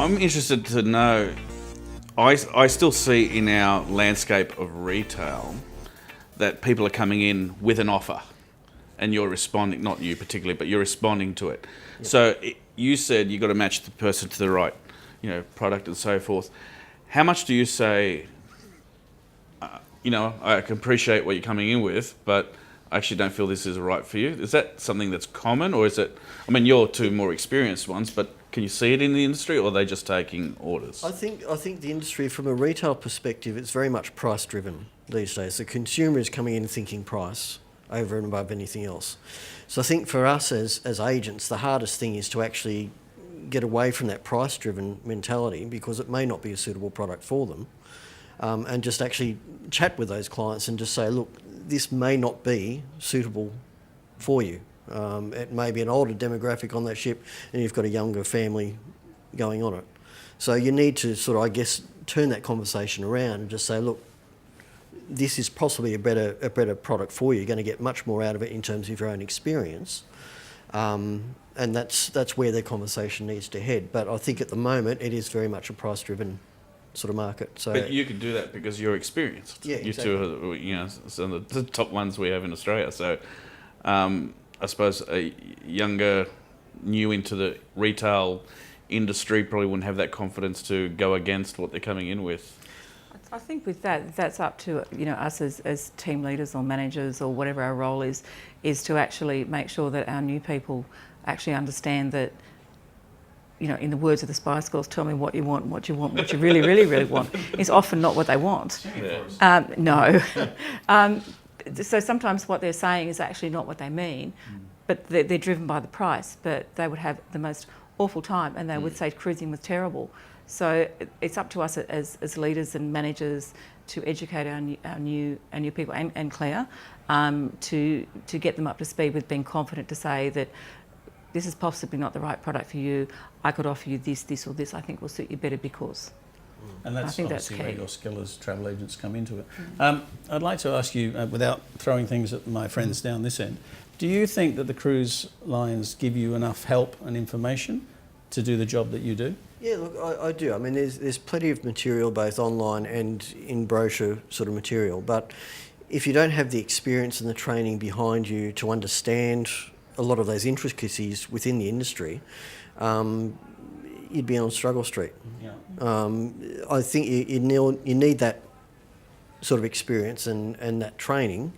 I'm interested to know, I still see in our landscape of retail that people are coming in with an offer and you're responding, not you particularly, but you're responding to it. Yep. So you said you got to match the person to the right, product and so forth. How much do you say, I can appreciate what you're coming in with, but I actually don't feel this is right for you? Is that something that's common, or is it, you're two more experienced ones, but can you see it in the industry, or are they just taking orders? I think the industry, from a retail perspective, it's very much price driven these days. The consumer is coming in thinking price over and above anything else. So I think for us as agents, the hardest thing is to actually get away from that price driven mentality, because it may not be a suitable product for them, and just actually chat with those clients and just say, look, this may not be suitable for you. It may be an older demographic on that ship and you've got a younger family going on it. So you need to turn that conversation around and just say, look, this is possibly a better product for you. You're going to get much more out of it in terms of your own experience. And that's where the conversation needs to head. But I think at the moment it is very much a price-driven sort of market. So, but you can do that because you're experienced. Yeah, exactly. You two are, some of the top ones we have in Australia. So I suppose a younger, new into the retail industry probably wouldn't have that confidence to go against what they're coming in with. I think with that's up to us as team leaders or managers or whatever our role is to actually make sure that our new people actually understand that, in the words of the Spice Girls, tell me what you want, what you really, really, really want, is often not what they want. Yeah. No. So sometimes what they're saying is actually not what they mean, but they're driven by the price, but they would have the most awful time and they would say cruising was terrible. So it's up to us as leaders and managers to educate our new people and Claire to get them up to speed with being confident to say that this is possibly not the right product for you. I could offer you this or this. I think will suit you better because. And that's obviously key. Where your skill as travel agents come into it. I'd like to ask you, without throwing things at my friends down this end, do you think that the cruise lines give you enough help and information to do the job that you do? Yeah, look, I do. There's plenty of material, both online and in brochure sort of material. But if you don't have the experience and the training behind you to understand a lot of those intricacies within the industry, you'd be on struggle street. Yeah. I think you need that sort of experience and that training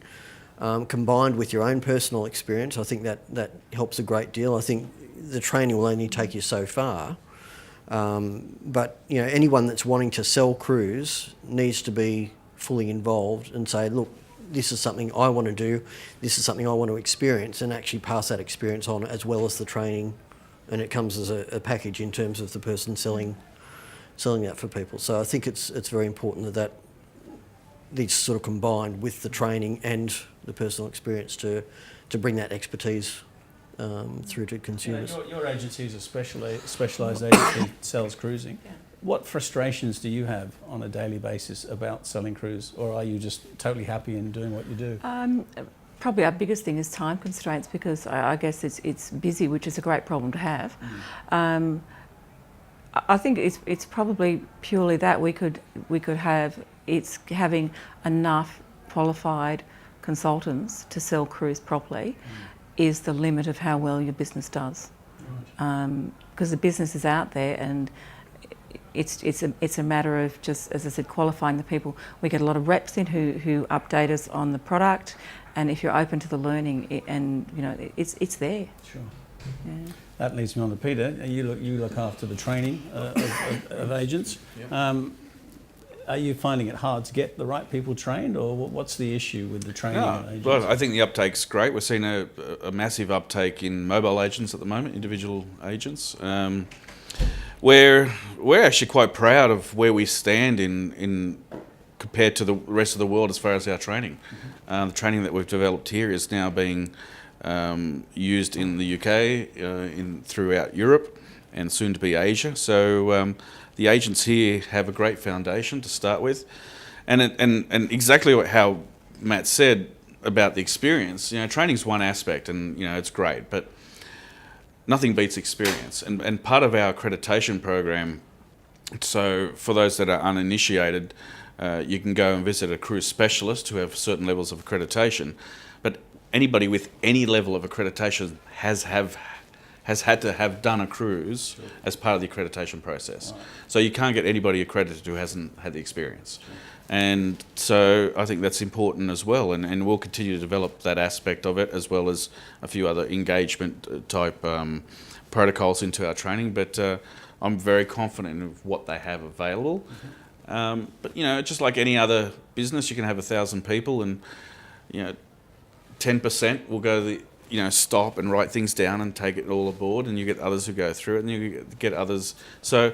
combined with your own personal experience. I think that helps a great deal. I think the training will only take you so far. But anyone that's wanting to sell cruise needs to be fully involved and say, look, this is something I want to do, this is something I want to experience, and actually pass that experience on as well as the training. And it comes as a package in terms of the person selling that for people. So I think it's very important that needs sort of combined with the training and the personal experience to bring that expertise through to consumers. Your agency is a specialised agency, sells cruising. Yeah. What frustrations do you have on a daily basis about selling cruise, or are you just totally happy in doing what you do? Probably our biggest thing is time constraints, because I guess it's busy, which is a great problem to have. I think it's probably purely that we could have having enough qualified consultants to sell cruise properly is the limit of how well your business does. Because the business is out there, and it's a matter of just, as I said, qualifying the people. We get a lot of reps in who update us on the product, and if you're open to the learning, it's there. Sure. Yeah. That leads me on to Peter. You look after the training of agents. Yep. Are you finding it hard to get the right people trained, or what's the issue with the training of agents? Well, I think the uptake's great. We're seeing a massive uptake in mobile agents at the moment, individual agents. We're actually quite proud of where we stand in compared to the rest of the world as far as our training. The training that we've developed here is now being used in the UK, throughout Europe, and soon to be Asia. So the agents here have a great foundation to start with, and exactly how Matt said about the experience. Training's one aspect, and it's great, but nothing beats experience. And part of our accreditation program So for those that are uninitiated, you can go and visit a cruise specialist who have certain levels of accreditation. But anybody with any level of accreditation has had to have done a cruise as part of the accreditation process. Right. So you can't get anybody accredited who hasn't had the experience. And so I think that's important as well, and we'll continue to develop that aspect of it, as well as a few other engagement type protocols into our training. But I'm very confident of what they have available. But just like any other business, you can have 1,000 people, and 10% will go to the stop and write things down and take it all aboard, and you get others who go through it, and you get others. So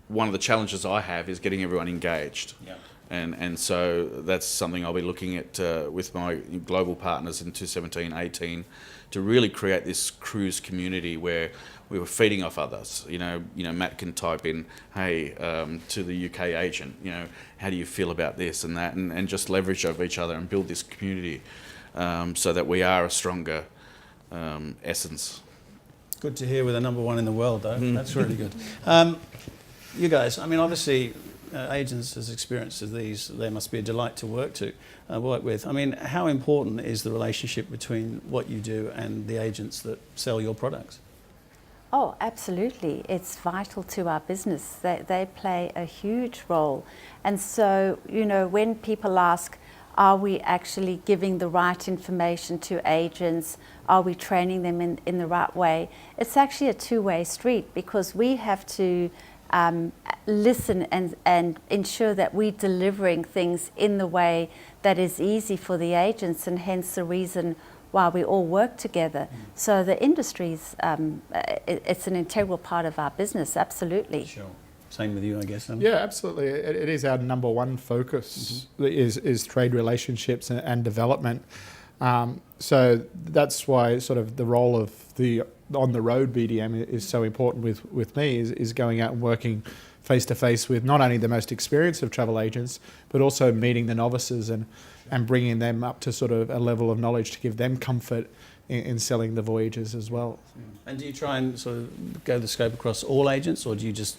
one of the challenges I have is getting everyone engaged. Yeah. And so that's something I'll be looking at with my global partners in 2017-18 to really create this cruise community where we were feeding off others. Matt can type in, hey, to the UK agent, how do you feel about this and that, and just leverage over each other and build this community so that we are a stronger essence. Good to hear, with a number one in the world, though. That's really good. You guys, obviously, agents as experienced as these, they must be a delight to work with. How important is the relationship between what you do and the agents that sell your products? Oh, absolutely. It's vital to our business. They play a huge role. And so, when people ask, are we actually giving the right information to agents? Are we training them in the right way? It's actually a two-way street, because we have to listen and ensure that we're delivering things in the way that is easy for the agents, and hence the reason why we all work together. So the industry's, it's an integral part of our business, absolutely. Sure. Same with you, I guess. Yeah, absolutely. It is our number one focus, is trade relationships and development. So that's why sort of the role of the on-the-road BDM is so important with me, is going out and working face-to-face with not only the most experienced of travel agents, but also meeting the novices and bringing them up to sort of a level of knowledge to give them comfort in selling the voyages as well. And do you try and sort of go the scope across all agents, or do you just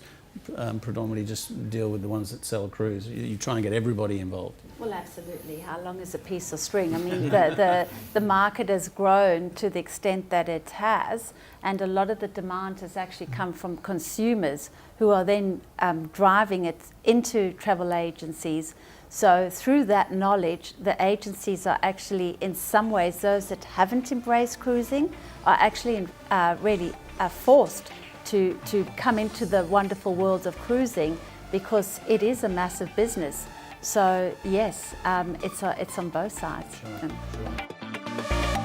predominantly just deal with the ones that sell cruise? You try and get everybody involved. Well, absolutely. How long is a piece of string? The market has grown to the extent that it has, and a lot of the demand has actually come from consumers who are then driving it into travel agencies. So through that knowledge, the agencies are actually, in some ways, those that haven't embraced cruising are actually really forced to come into the wonderful world of cruising, because it is a massive business. So yes, it's on both sides. Sure.